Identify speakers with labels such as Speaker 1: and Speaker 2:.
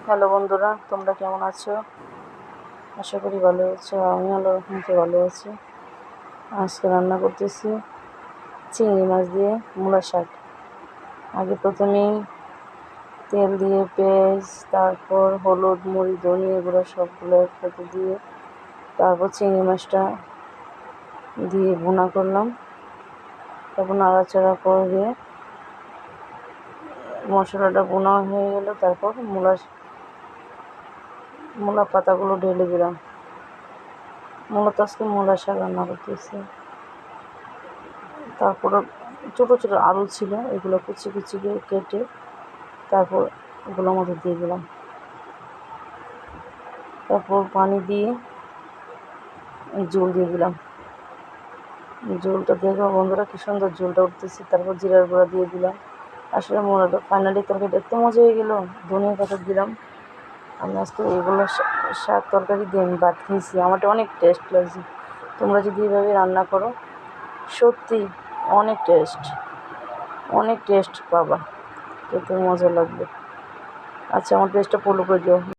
Speaker 1: Hello বন্ধুরা, তোমরা কেমন আছো? আশা করি ভালো আছো। আমি আল্লাহর রহমতে ভালো আছি। আজকে রান্না করতেছি চিংড়ি মাছ দিয়ে মূলা শাক। আগে প্রথমেই তেল দিয়ে পেঁয়াজ, তারপর হলুদ, মরিচ, ধনিয়া গুঁড়ো সবগুলো একসাথে দিয়ে তারপর চিংড়ি মাছটা দিয়ে ভুনা করলাম। তারপর নাড়াচাড়া করে মশলাটা ভুনা হয়ে গেল। তারপর মূলা পাতাগুলো ঢেলে দিলাম। মূলত আজকে মূলা শাক রান্না করতেছি। তারপর ছোটো ছোটো আলু ছিল, এগুলো কুচি কুচি কেটে তারপর এগুলোর মধ্যে দিয়ে দিলাম। তারপর পানি দিয়ে ঝোল দিয়ে দিলাম। ঝোলটা দেখো বন্ধুরা কি সুন্দর ঝোলটা উঠতেছে। তারপর জিরার গুঁড়া দিয়ে দিলাম। আসলে মূলাটা ফাইনালি তরকারি এত মজা হয়ে গেল। ধনিয়া পাতা দিলাম। আমি আজকে এগুলো শাক তরকারি দিয়ে আমি ভাত খেয়েছি। আমারটা অনেক টেস্ট লাগছে। তোমরা যদি এভাবে রান্না করো সত্যি অনেক টেস্ট পাবা, খেতে মজা লাগবে। আচ্ছা, আমার পেজটা ফলো করে দিও।